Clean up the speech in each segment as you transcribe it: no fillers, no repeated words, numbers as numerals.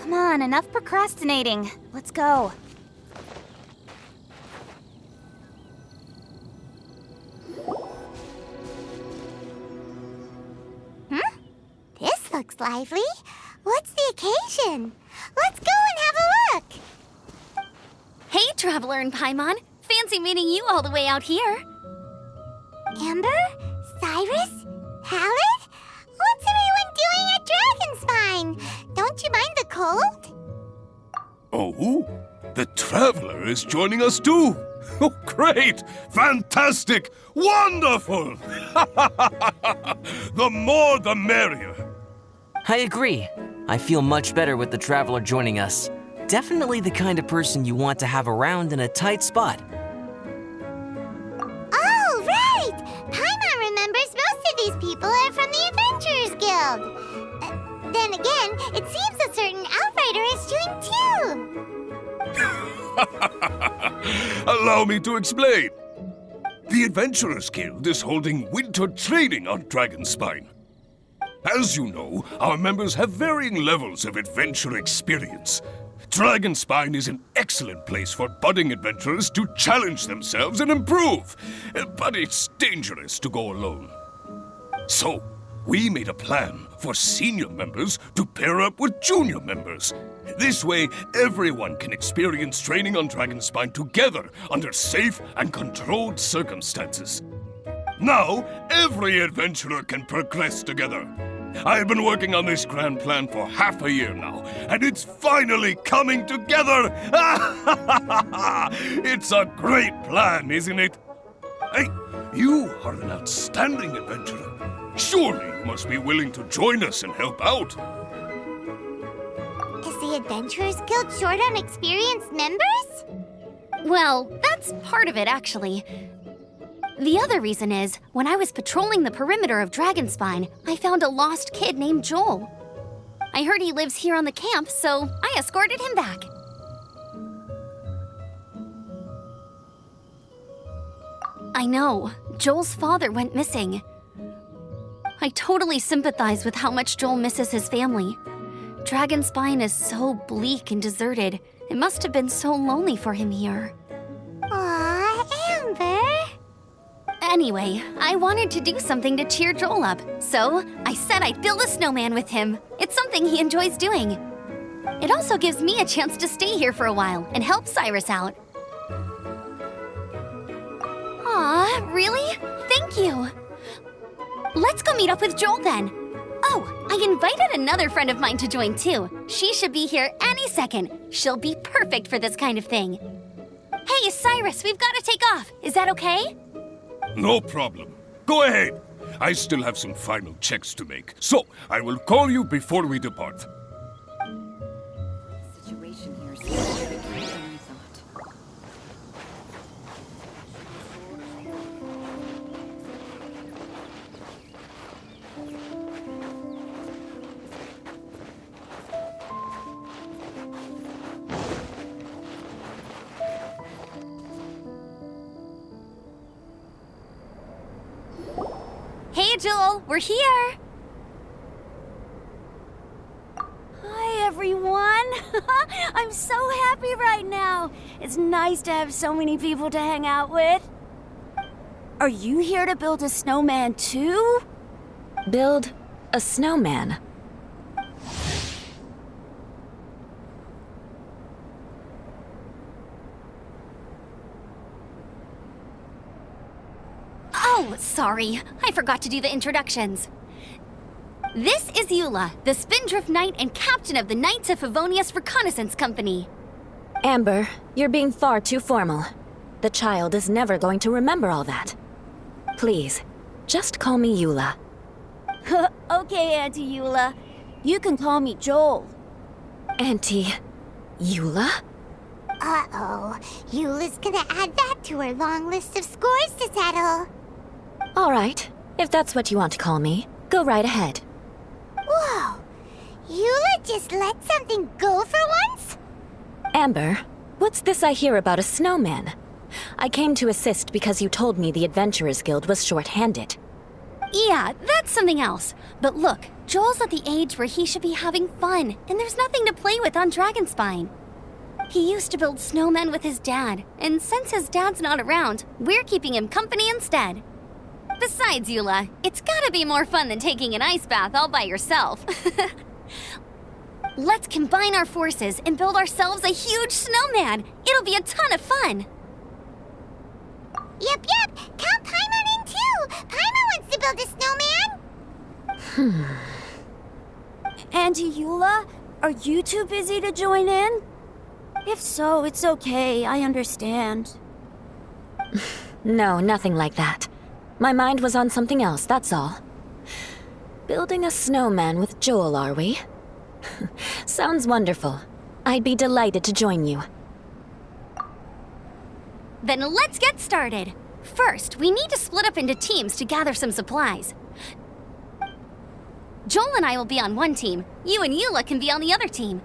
Come on, enough procrastinating. Let's go. This looks lively. What's the occasion? Let's go and have a look. Hey, Traveler and Paimon. Fancy meeting you all the way out here. Amber? Cyrus? Halid? What's everyone doing at Dragonspine? Don't you mind the cold? Oh, the Traveler is joining us too. Oh, great! Fantastic! Wonderful! The more the merrier. I agree. I feel much better with the Traveler joining us. Definitely the kind of person you want to have around in a tight spot. Oh, right! Paimon remembers most of these people are from the Adventurers Guild. Then again, it seems a certain Outrider is doing too. Allow me to explain. The Adventurers Guild is holding winter training on Dragonspine. As you know, our members have varying levels of adventure experience. Dragonspine is an excellent place for budding adventurers to challenge themselves and improve, but it's dangerous to go alone. So, we made a plan for senior members to pair up with junior members. This way, everyone can experience training on Dragonspine together under safe and controlled circumstances. Now, every adventurer can progress together. I've been working on this grand plan for half a year now, and it's finally coming together! It's a great plan, isn't it? Hey, you are an outstanding adventurer. Surely you must be willing to join us and help out. Is the Adventurers Guild short on experienced members? Well, that's part of it, actually. The other reason is, when I was patrolling the perimeter of Dragonspine, I found a lost kid named Joel. I heard he lives here on the camp, so I escorted him back. I know, Joel's father went missing. I totally sympathize with how much Joel misses his family. Dragonspine is so bleak and deserted. It must have been so lonely for him here. Aw, Amber. Anyway, I wanted to do something to cheer Joel up, so I said I'd build a snowman with him. It's something he enjoys doing. It also gives me a chance to stay here for a while and help Cyrus out. Aw, really? Thank you. Let's go meet up with Joel then. Oh, I invited another friend of mine to join too. She should be here any second. She'll be perfect for this kind of thing. Hey, Cyrus, we've got to take off. Is that okay? No problem. Go ahead. I still have some final checks to make, so I will call you before we depart. Situation here seems trickier than we thought. Hey, Joel, we're here. Hi, everyone. I'm so happy right now. It's nice to have so many people to hang out with. Are you here to build a snowman too? Build a snowman. Oh, sorry. I forgot to do the introductions. This is Eula, the Spindrift Knight and captain of the Knights of Favonius Reconnaissance Company. Amber, you're being far too formal. The child is never going to remember all that. Please, just call me Eula. Okay, Auntie Eula. You can call me Joel. Auntie Eula? Uh-oh. Eula's gonna add that to her long list of scores to settle. All right, if that's what you want to call me, go right ahead. Whoa! Eula just let something go for once? Amber, what's this I hear about a snowman? I came to assist because you told me the Adventurers Guild was short-handed. Yeah, that's something else. But look, Joel's at the age where he should be having fun, and there's nothing to play with on Dragonspine. He used to build snowmen with his dad, and since his dad's not around, we're keeping him company instead. Besides, Eula, it's gotta be more fun than taking an ice bath all by yourself. Let's combine our forces and build ourselves a huge snowman. It'll be a ton of fun. Yep. Count Paimon in too. Paimon wants to build a snowman. Auntie Eula, are you too busy to join in? If so, it's okay. I understand. No, nothing like that. My mind was on something else, that's all. Building a snowman with Joel, are we? Sounds wonderful. I'd be delighted to join you. Then let's get started. First, we need to split up into teams to gather some supplies. Joel and I will be on one team. You and Eula can be on the other team.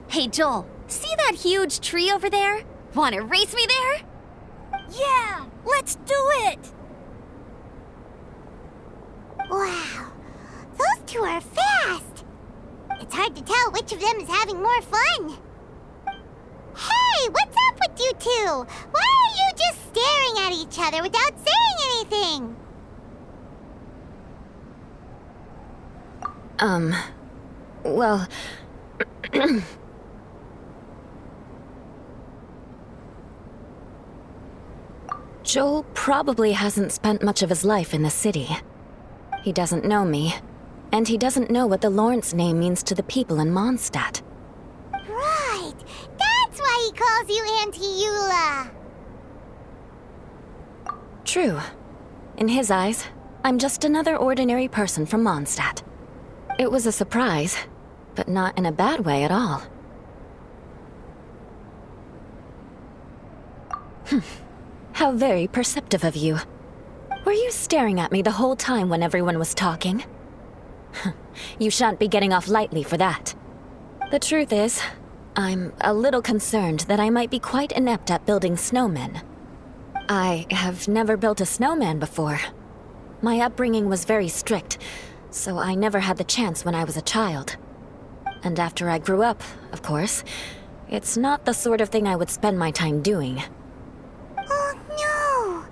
Hey, Joel, see that huge tree over there? Wanna race me there? Yeah, let's do it! Wow, those two are fast. It's hard to tell which of them is having more fun. Hey, what's up with you two? Why are you just staring at each other without saying anything? Well... Joel probably hasn't spent much of his life in the city. He doesn't know me, and he doesn't know what the Lawrence name means to the people in Mondstadt. Right, that's why he calls you Auntie Eula. True. In his eyes, I'm just another ordinary person from Mondstadt. It was a surprise, but not in a bad way at all. How very perceptive of you. Were you staring at me the whole time when everyone was talking? You shan't be getting off lightly for that. The truth is, I'm a little concerned that I might be quite inept at building snowmen. I have never built a snowman before. My upbringing was very strict, so I never had the chance when I was a child. And after I grew up, of course, it's not the sort of thing I would spend my time doing. Oh no!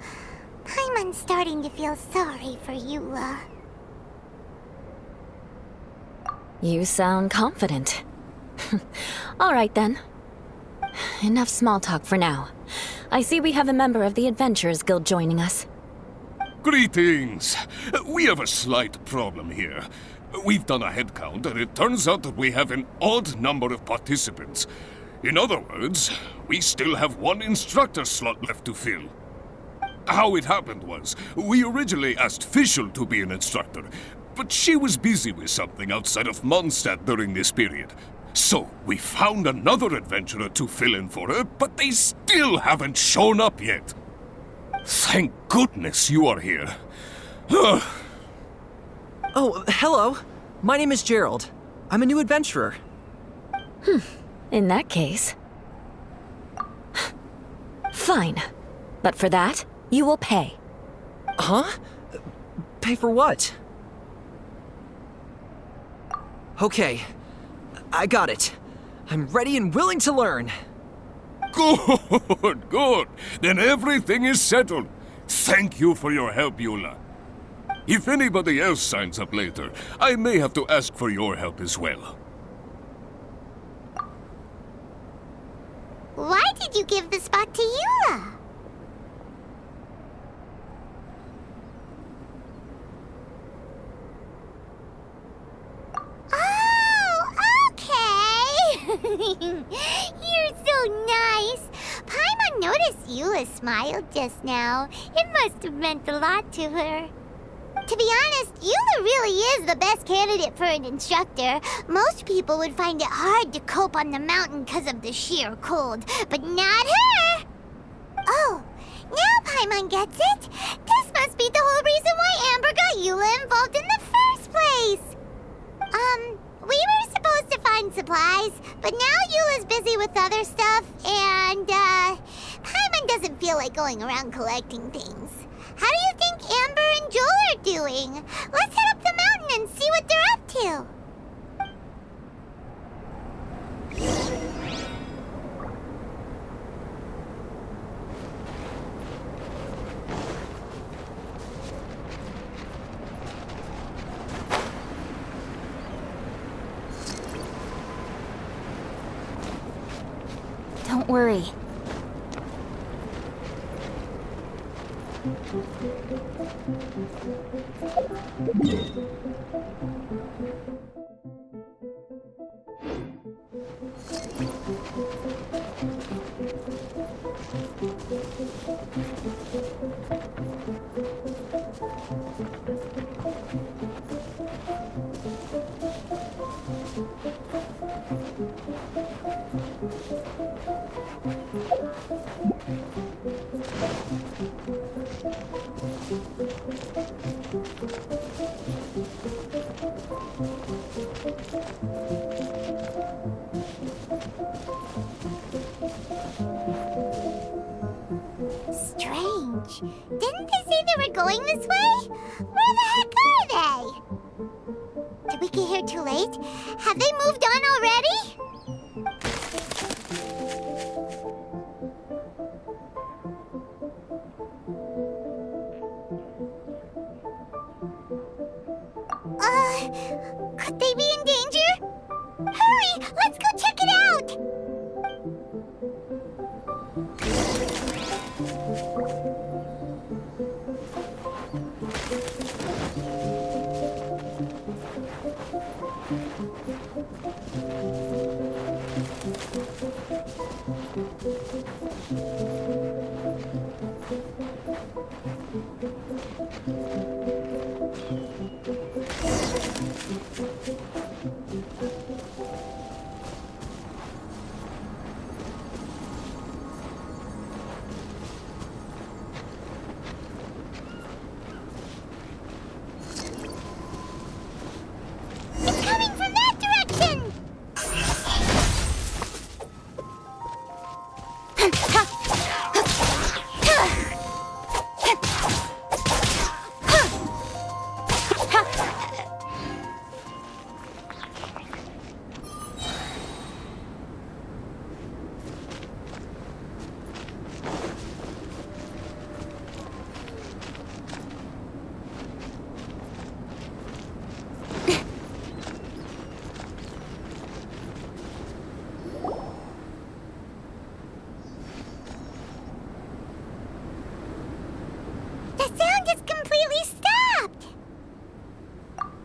Paimon's starting to feel sorry for Eula. You sound confident. All right then. Enough small talk for now. I see we have a member of the Adventurers Guild joining us. Greetings! We have a slight problem here. We've done a head count, and it turns out that we have an odd number of participants. In other words, we still have one instructor slot left to fill. How it happened was, we originally asked Fischl to be an instructor, but she was busy with something outside of Mondstadt during this period. So, we found another adventurer to fill in for her, but they still haven't shown up yet. Thank goodness you are here. Oh, hello. My name is Gerald. I'm a new adventurer. In that case... Fine. But for that, you will pay. Huh? Pay for what? Okay. I got it. I'm ready and willing to learn. Good, good. Then everything is settled. Thank you for your help, Eula. If anybody else signs up later, I may have to ask for your help as well. Why did you give the spot to Eula? Oh, okay. You're so nice. Paimon noticed Eula smiled just now. It must have meant a lot to her. To be honest, Eula really is the best candidate for an instructor. Most people would find it hard to cope on the mountain because of the sheer cold, but not her! Oh, now Paimon gets it. This must be the whole reason why Amber got Eula involved in the first place. We were supposed to find supplies, but now Eula's busy with other stuff, and, Paimon doesn't feel like going around collecting things. How do you think Amber and Joel are doing. Let's head up the mountain and see what they're up to. Don't worry. Strange. Didn't they say they were going this way? Where the heck are they? Did we get here too late? Have they moved on already? Could they be in danger? Hurry! Let's go check it out! It's coming from that direction! The sound is completely stopped!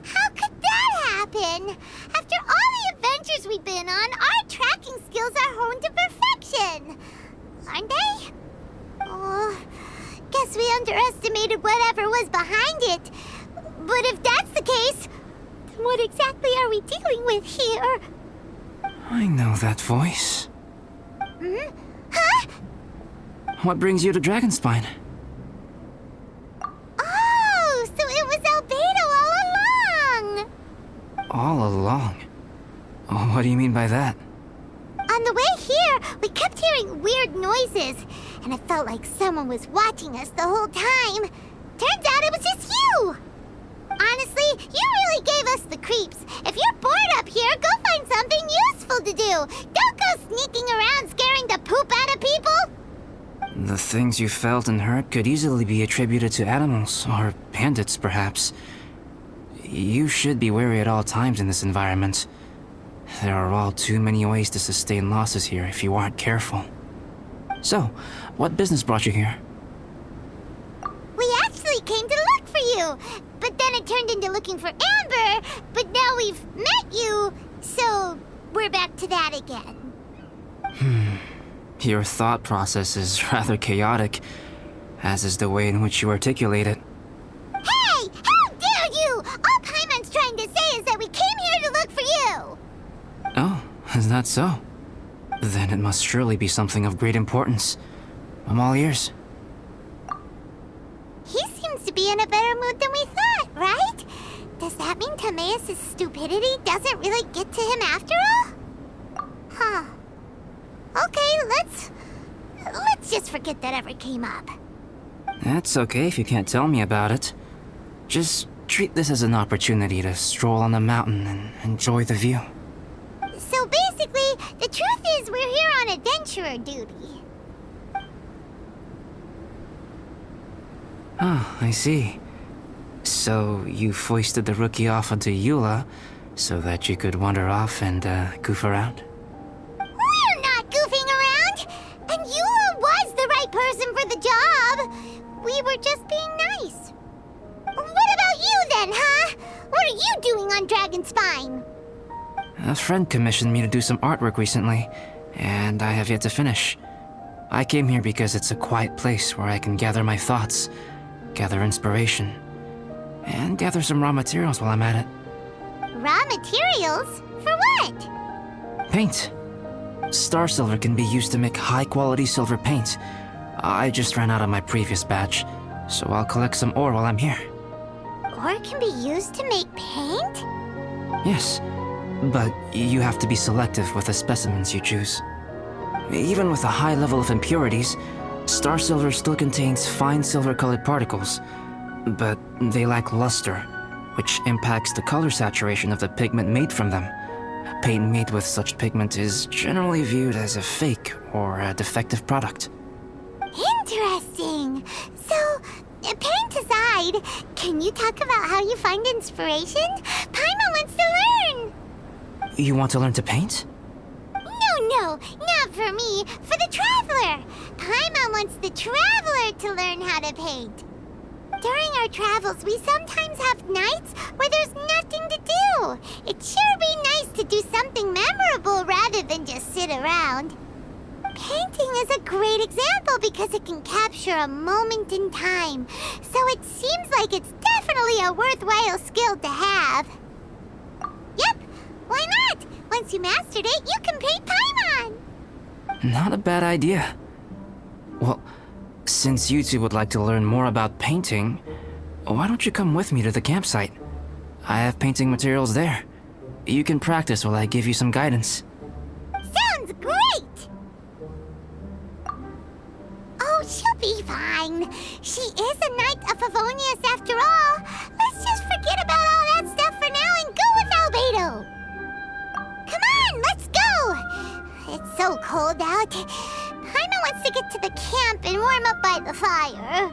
How could that happen? After all the adventures we've been on, our tracking skills are honed to perfection! Aren't they? Oh, guess we underestimated whatever was behind it. But if that's the case, then what exactly are we dealing with here? I know that voice. Hmm? Huh? What brings you to Dragonspine? Oh, so it was Albedo all along! All along? Oh, what do you mean by that? On the way here, we kept hearing weird noises, and it felt like someone was watching us the whole time. Turns out it was just you! Honestly, you really gave us the creeps. If you're bored up here, go find something useful to do. Don't go sneaking around scaring the poop out of people. The things you felt and heard could easily be attributed to animals, or bandits, perhaps. You should be wary at all times in this environment. There are all too many ways to sustain losses here if you aren't careful. So, what business brought you here? We actually came to look for you, but then it turned into looking for Amber, but now we've met you, so we're back to that again. Your thought process is rather chaotic, as is the way in which you articulate it. Hey! How dare you! All Paimon's trying to say is that we came here to look for you! Oh, is that so? Then it must surely be something of great importance. I'm all ears. He seems to be in a better mood than we thought, right? Does that mean Timaeus' stupidity doesn't really get to him after all? Huh. Okay, let's just forget that ever came up. That's okay if you can't tell me about it. Just treat this as an opportunity to stroll on the mountain and enjoy the view. So basically, the truth is we're here on adventurer duty. Ah, I see. So you foisted the rookie off onto Eula so that you could wander off and goof around? We're not goofing around! And Eula was the right person for the job! We were just being nice. What about you then, huh? What are you doing on Dragonspine? A friend commissioned me to do some artwork recently, and I have yet to finish. I came here because it's a quiet place where I can gather my thoughts, gather inspiration, and gather some raw materials while I'm at it. Raw materials? For what? Paint. Star silver can be used to make high-quality silver paint. I just ran out of my previous batch, so I'll collect some ore while I'm here. Ore can be used to make paint? Yes, but you have to be selective with the specimens you choose. Even with a high level of impurities, star silver still contains fine silver-colored particles, but they lack luster, which impacts the color saturation of the pigment made from them. Paint made with such pigment is generally viewed as a fake or a defective product. Interesting. So, paint aside, can you talk about how you find inspiration? Paimon wants to learn! You want to learn to paint? No, not for me. For the traveler. Paimon wants the traveler to learn how to paint. During our travels, we sometimes have nights where there's nothing to do. It'd sure be nice to do something memorable rather than just sit around. Painting is a great example because it can capture a moment in time. So it seems like it's definitely a worthwhile skill to have. Yep, why not? Once you mastered it, you can paint Paimon! Not a bad idea. Well, since you two would like to learn more about painting, why don't you come with me to the campsite? I have painting materials there. You can practice while I give you some guidance. Sounds great! Oh, she'll be fine. She is a Knight of Favonius after all. Let's just forget about all that stuff for now and go with Albedo. Come on, let's go! It's so cold out. Paimon wants to get to the camp and warm up by the fire.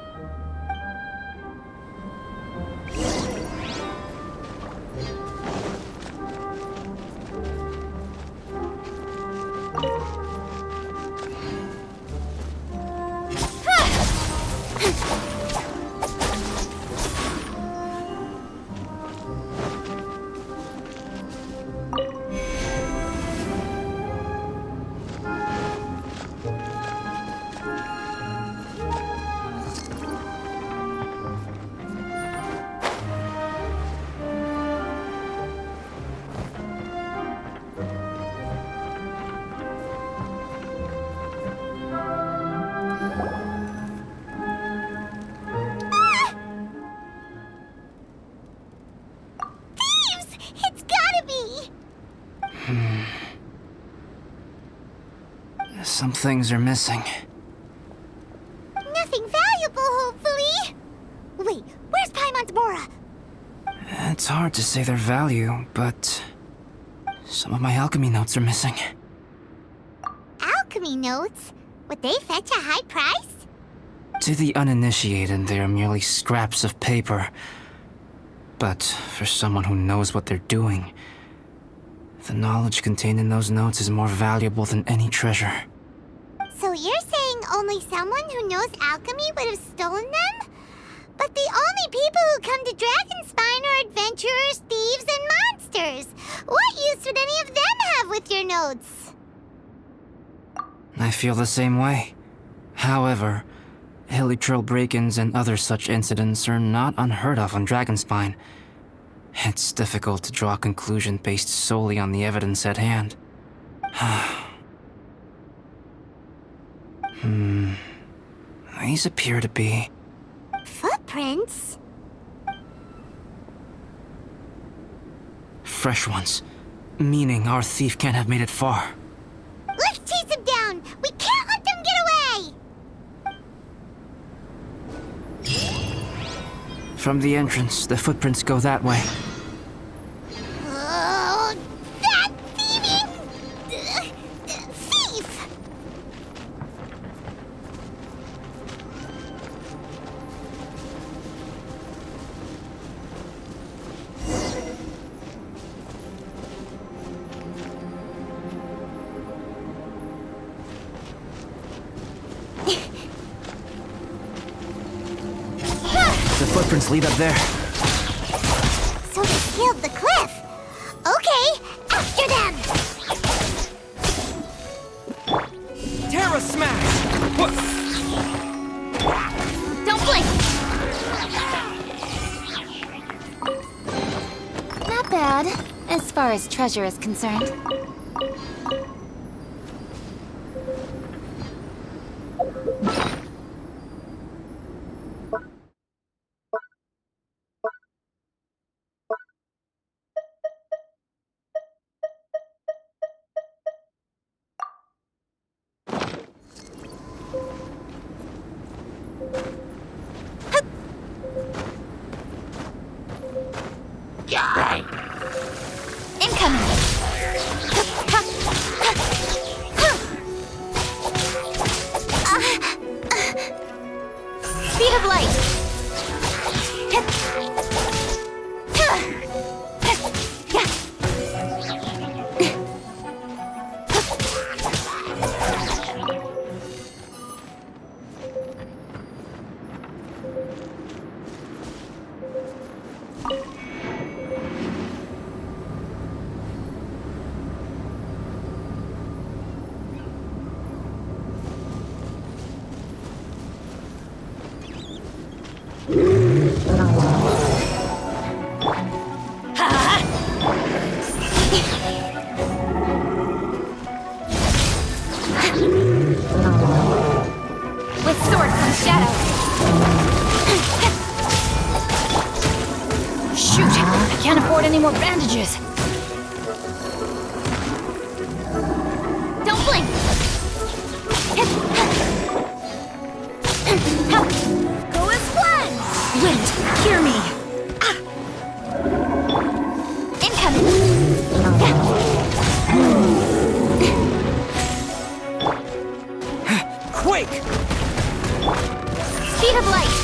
Some things are missing. Nothing valuable, hopefully. Wait, where's Paimon's Bora? It's hard to say their value, but some of my alchemy notes are missing. Alchemy notes? Would they fetch a high price? To the uninitiated, they are merely scraps of paper. But for someone who knows what they're doing, the knowledge contained in those notes is more valuable than any treasure. So you're saying only someone who knows alchemy would have stolen them? But the only people who come to Dragonspine are adventurers, thieves, and monsters. What use would any of them have with your notes? I feel the same way. However, Hellloooo break-ins and other such incidents are not unheard of on Dragonspine. It's difficult to draw a conclusion based solely on the evidence at hand. These appear to be... Footprints? fresh ones. Meaning our thief can't have made it far. Let's chase him down! We can't let them get away! From the entrance, the footprints go that way. Oh, that thieving thief! The footprints lead up there. So they scaled the cliff. Okay, after them! Terra Smash! What? Don't blink! Not bad, as far as treasure is concerned. Incoming! Speed of light! With sword from shadow. Shoot! I can't afford any more bandages. Don't blink! Go as planned! Wind, hear me! Incoming! Quake! Speed of light!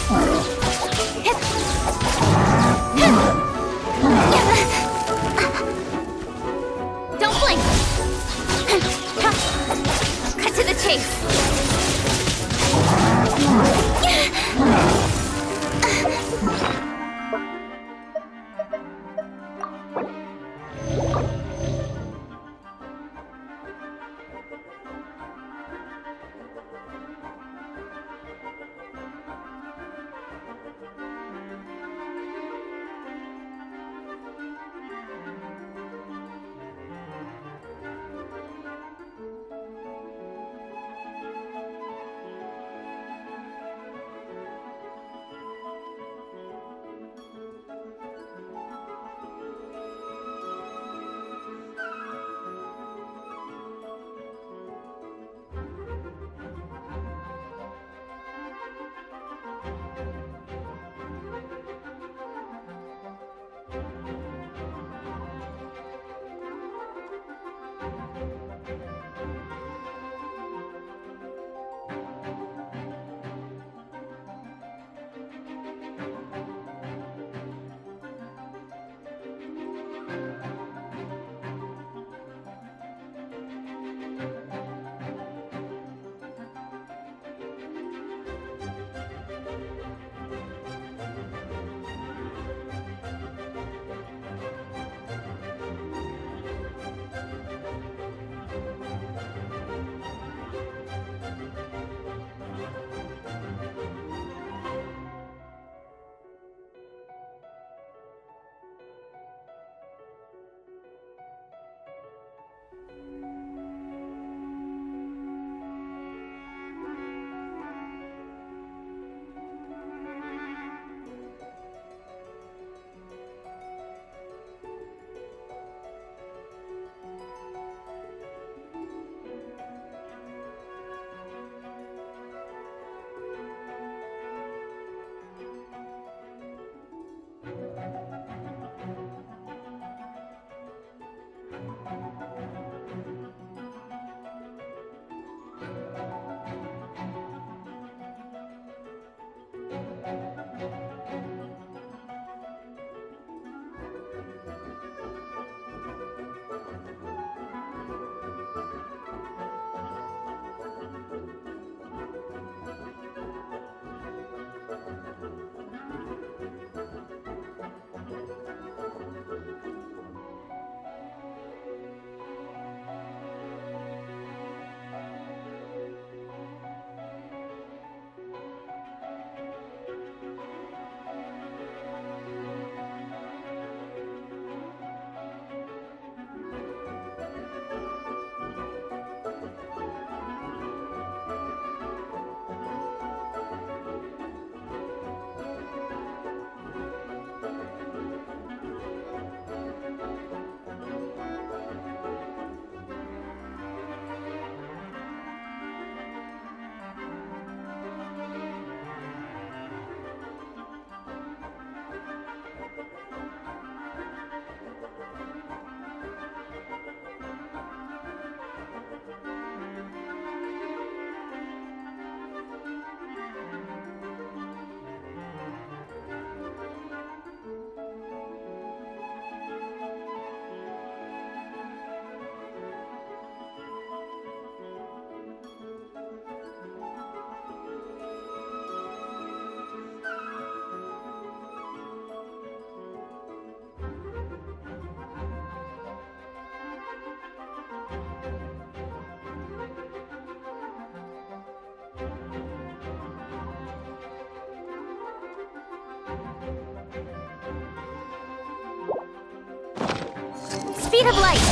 Speed of light!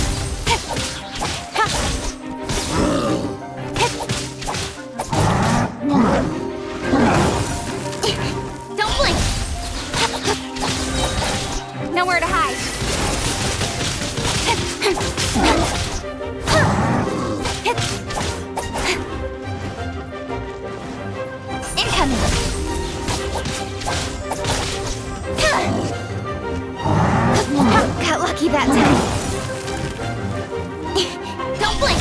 Don't blink! Nowhere to hide. Incoming! Got lucky that time. Don't blink!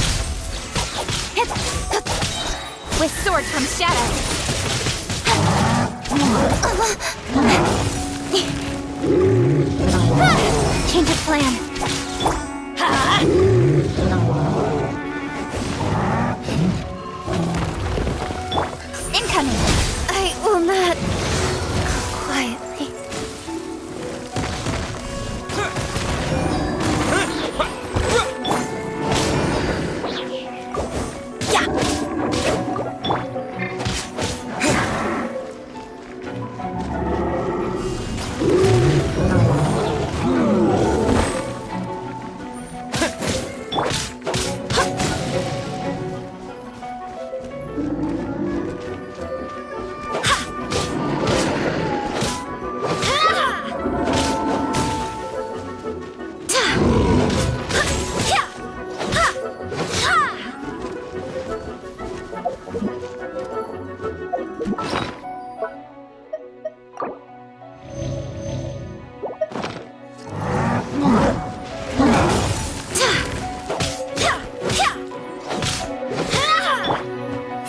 With sword from shadow. Change of plan. Incoming! I will not... quietly. Yeah!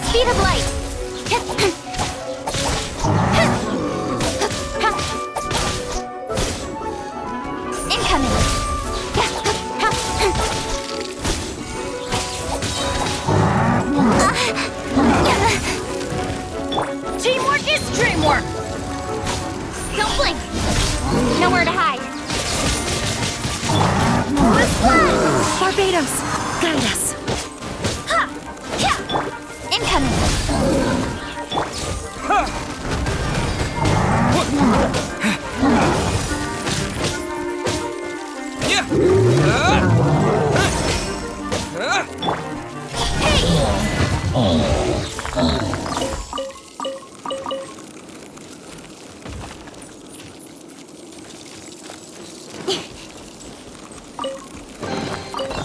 Speed of light! Incoming! Teamwork is dreamwork! Don't blink! Nowhere to hide. Barbados, guide us. Incoming!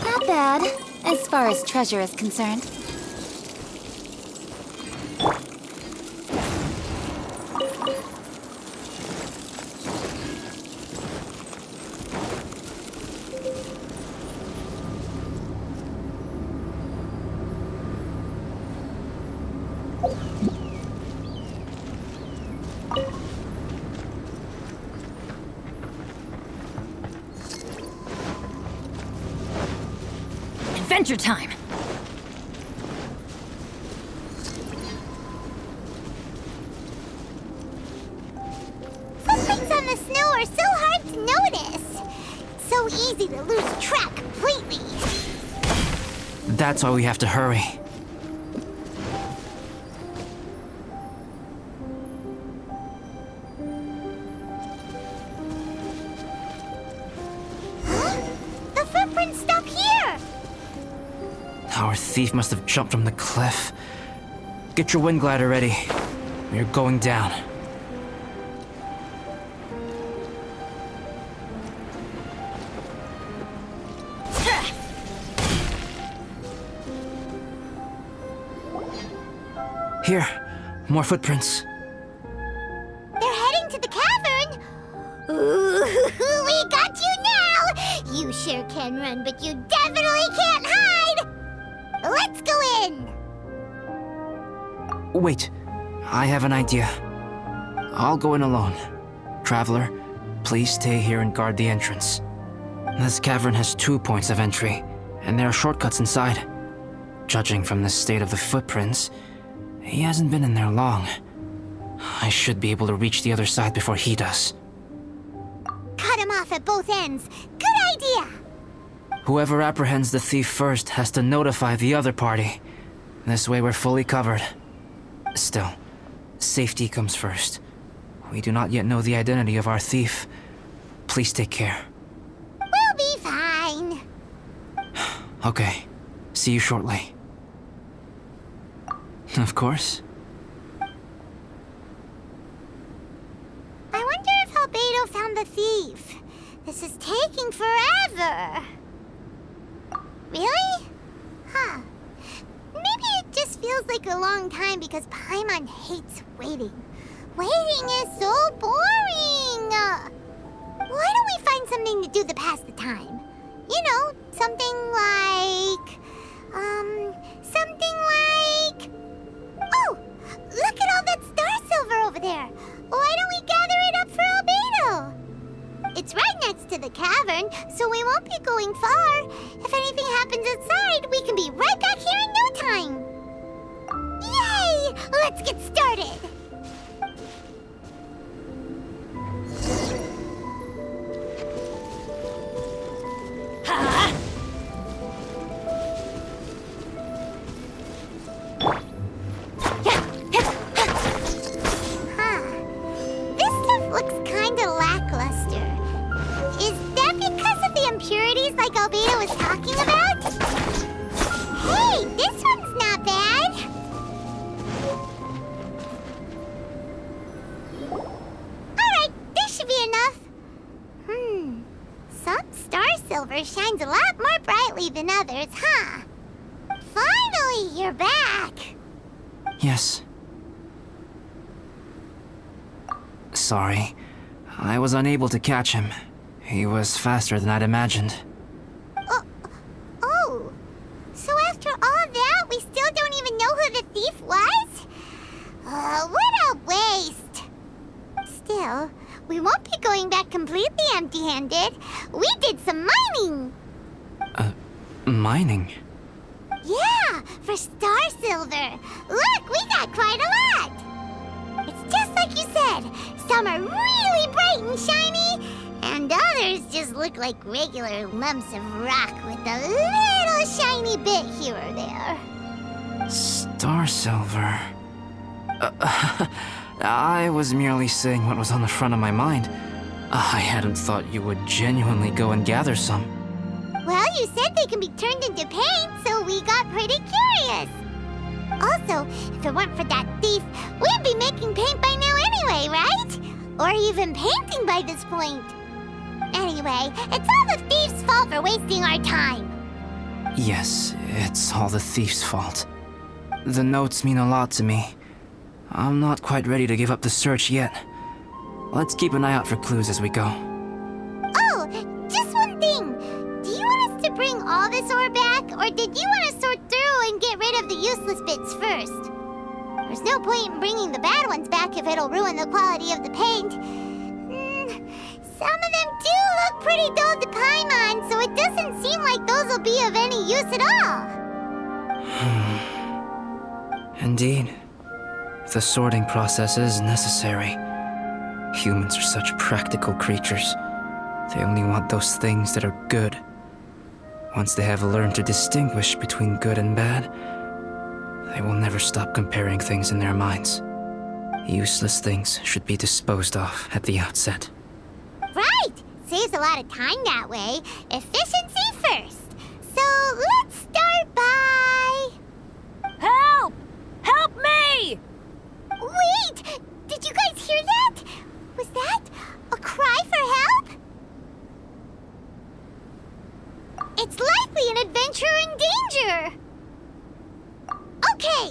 Not bad, as far as treasure is concerned. Adventure time! Footprints on the snow are so hard to notice. So easy to lose track completely. That's why we have to hurry. The footprints stop here. Our thief must have jumped from the cliff. Get your wind glider ready. We're going down. Here, more footprints. They're heading to the cavern. Ooh, we got you now. You sure can run, but you definitely can't hide. Let's go in. Wait, I have an idea. I'll go in alone. Traveler, please stay here and guard the entrance. This cavern has 2 points of entry, and there are shortcuts inside. Judging from the state of the footprints, he hasn't been in there long. I should be able to reach the other side before he does. Cut him off at both ends. Good idea. Whoever apprehends the thief first has to notify the other party. This way we're fully covered. Still, safety comes first. We do not yet know the identity of our thief. Please take care. We'll be fine. Okay. See you shortly. Of course. I wonder if Albedo found the thief. This is taking forever. Really? Huh. Maybe it just feels like a long time because Paimon hates waiting. Waiting is so boring. Why don't we find something to do to pass the time? You know, something like... Oh! Look at all that star silver over there! Why don't we gather it up for Albedo? It's right next to the cavern, so we won't be going far. If anything happens outside, we can be right back here in no time. Yay! Let's get started! Like Albedo was talking about? Hey, this one's not bad! Alright, this should be enough. Some star silver shines a lot more brightly than others, huh? Finally, you're back! Yes. Sorry. I was unable to catch him. He was faster than I'd imagined. Oh, so after all that, we still don't even know who the thief was? What a waste! Still, we won't be going back completely empty-handed. We did some mining! Mining? Yeah, for star silver. Look, we got quite a lot! It's just like you said. Some are really bright and shiny, and others just look like regular lumps of rock with a little shiny bit here or there. Star silver. I was merely saying what was on the front of my mind. I hadn't thought you would genuinely go and gather some. Well, you said they can be turned into paint, so we got pretty curious. Also, if it weren't for that thief, we'd be making paint by now anyway, right? Or even painting by this point. Anyway, it's all the thief's fault for wasting our time. Yes, it's all the thief's fault. The notes mean a lot to me. I'm not quite ready to give up the search yet. Let's keep an eye out for clues as we go. Oh, just one thing. Do you want us to bring all this ore back, or did you want to sort through and get rid of the useless bits first? There's no point in bringing the bad ones back if it'll ruin the quality of the paint. Some of them do look pretty dull to Paimon, so it doesn't seem like those will be of any use at all. Indeed. The sorting process is necessary. Humans are such practical creatures. They only want those things that are good. Once they have learned to distinguish between good and bad, they will never stop comparing things in their minds. Useless things should be disposed of at the outset. Right! Saves a lot of time that way. Efficiency first. So let's start by... Help! Help me! Wait! Did you guys hear that? Was that a cry for help? It's likely an adventurer in danger! Okay,